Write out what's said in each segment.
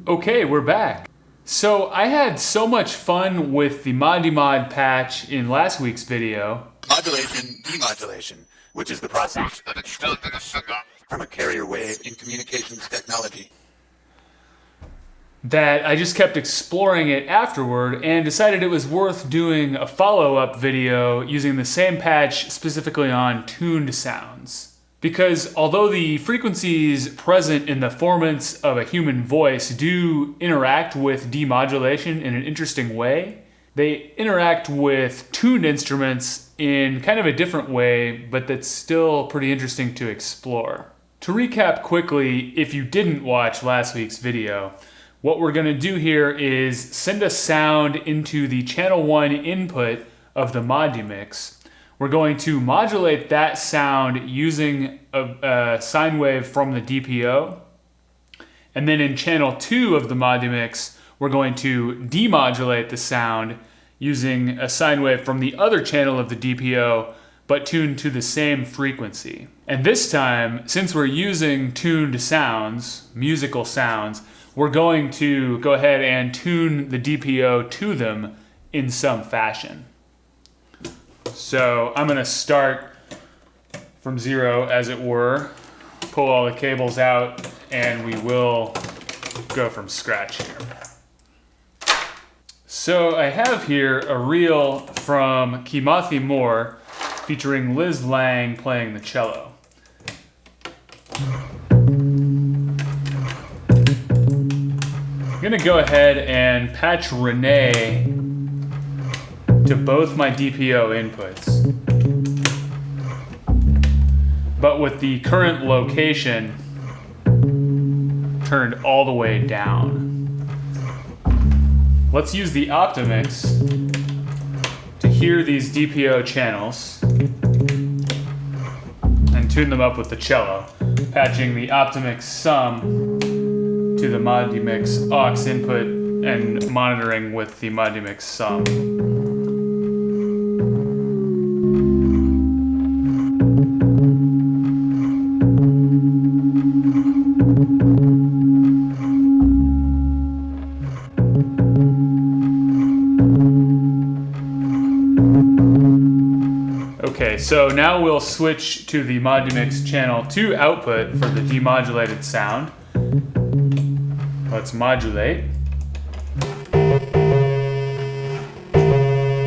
Okay, we're back. So I had so much fun with the mod patch in last week's video. Modulation, demodulation, which is the process of extracting a signal from a carrier wave in communications technology. That I just kept exploring it afterward and decided it was worth doing a follow-up video using the same patch specifically on tuned sounds. Because although the frequencies present in the formants of a human voice do interact with demodulation in an interesting way, they interact with tuned instruments in kind of a different way, but that's still pretty interesting to explore. To recap quickly, if you didn't watch last week's video, what we're going to do here is send a sound into the channel 1 input of the Modumix. We're going to modulate that sound using a sine wave from the DPO. And then in channel 2 of the Modumix, we're going to demodulate the sound using a sine wave from the other channel of the DPO, but tuned to the same frequency. And this time, since we're using tuned sounds, musical sounds, we're going to go ahead and tune the DPO to them in some fashion. So I'm going to start from 0, as it were, pull all the cables out, and we will go from scratch here. So I have here a reel from Kimathi More featuring Liz Lang playing the cello. I'm going to go ahead and patch Renee to both my DPO inputs, but with the current location turned all the way down. Let's use the Outtakes to hear these DPO channels and tune them up with the cello, patching the Outtakes sum to the Modumix aux input and monitoring with the Modumix sum. Okay, so now we'll switch to the Modumix channel 2 output for the demodulated sound. Let's modulate.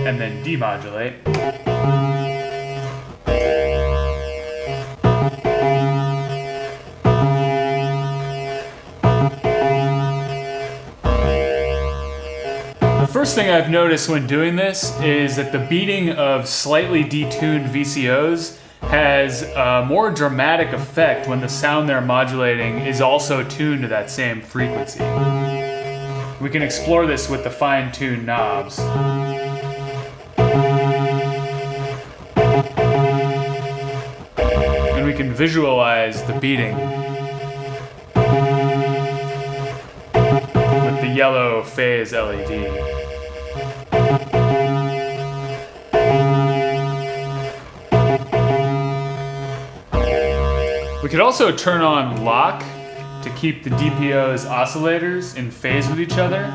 And then demodulate. The first thing I've noticed when doing this is that the beating of slightly detuned VCOs has a more dramatic effect when the sound they're modulating is also tuned to that same frequency. We can explore this with the fine-tuned knobs. And we can visualize the beating with the yellow phase LED. We could also turn on lock to keep the DPO's oscillators in phase with each other.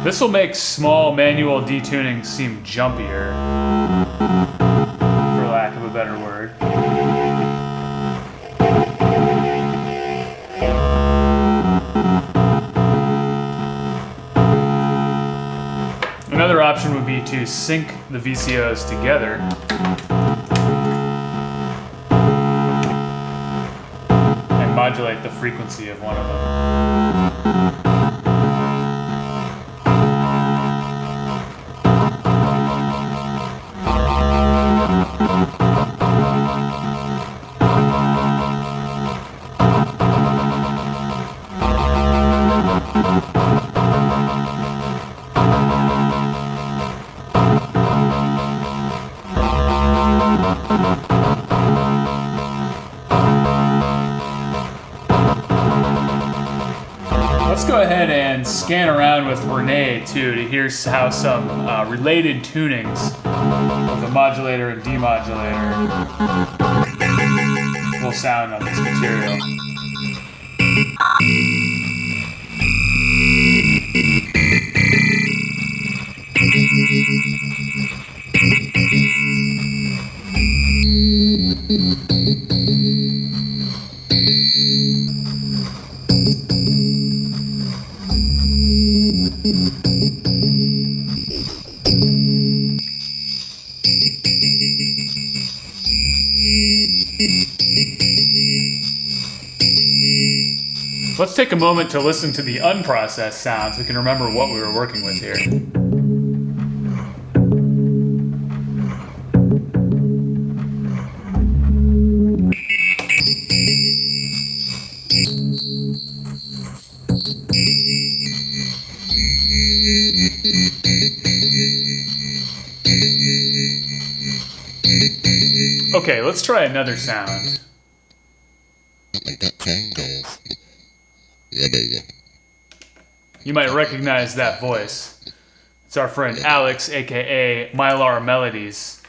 This will make small manual detuning seem jumpier, for lack of a better word. Another option would be to sync the VCOs together and modulate the frequency of one of them. Let's go ahead and scan around with Renee too to hear how some related tunings of the modulator and demodulator will sound on this material. Let's take a moment to listen to the unprocessed sounds so we can remember what we were working with here. Okay, let's try another sound. You might recognize that voice. It's our friend Alex, aka Mylar Melodies,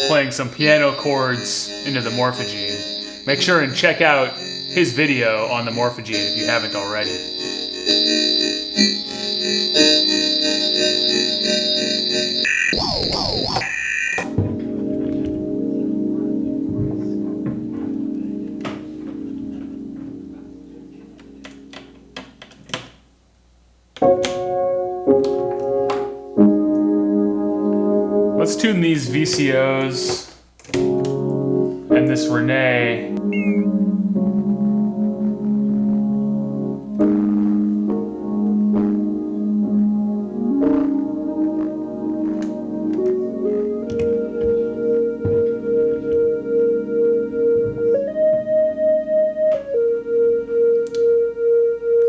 playing some piano chords into the Morphagene. Make sure and check out his video on the Morphagene if you haven't already. Let's tune these VCOs and this Renee.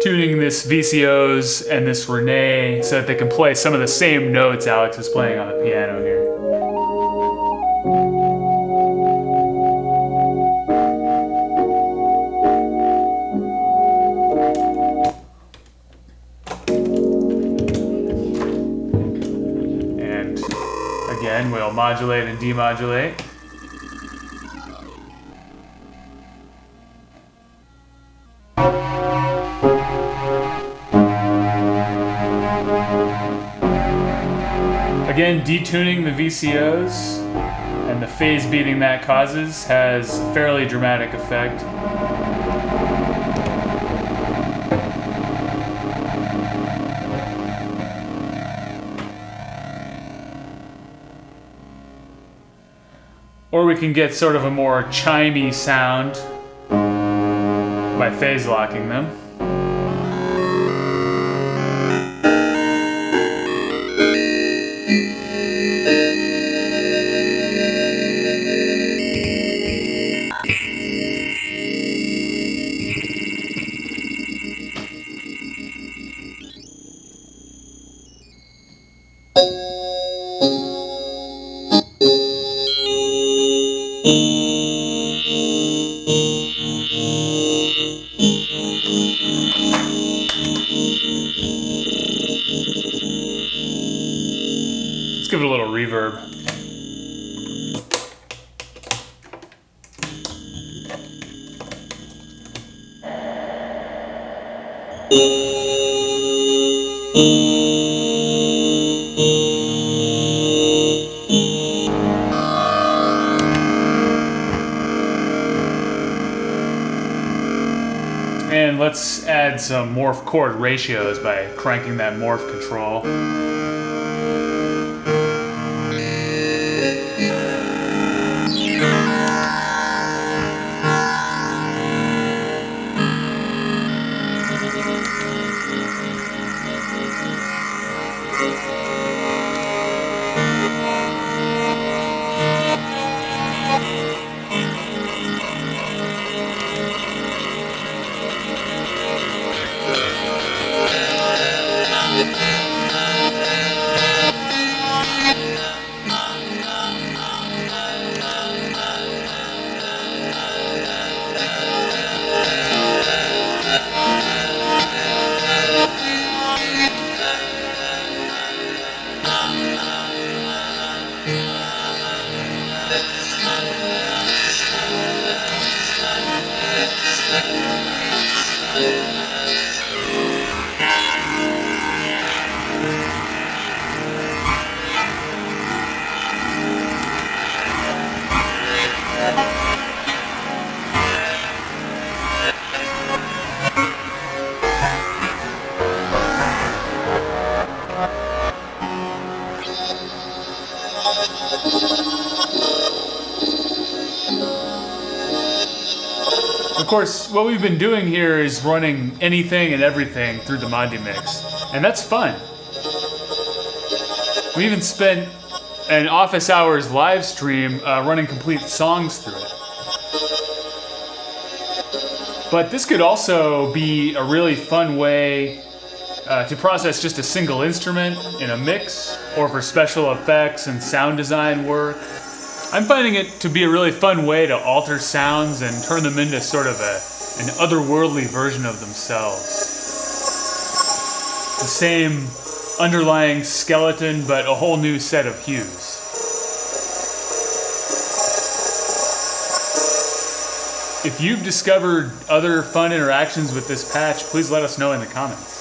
Tuning this VCOs and this Renee so that they can play some of the same notes Alex is playing on the piano here. And again, we'll modulate and demodulate. Again, detuning the VCOs and the phase beating that causes has a fairly dramatic effect. Or we can get sort of a more chimey sound by phase locking them. Let's give it a little reverb. And let's add some morph chord ratios by cranking that morph control. Of course, what we've been doing here is running anything and everything through the Mix, and that's fun. We even spent an office hours live stream running complete songs through it. But this could also be a really fun way to process just a single instrument in a mix, or for special effects and sound design work. I'm finding it to be a really fun way to alter sounds and turn them into sort of an otherworldly version of themselves. The same underlying skeleton, but a whole new set of hues. If you've discovered other fun interactions with this patch, please let us know in the comments.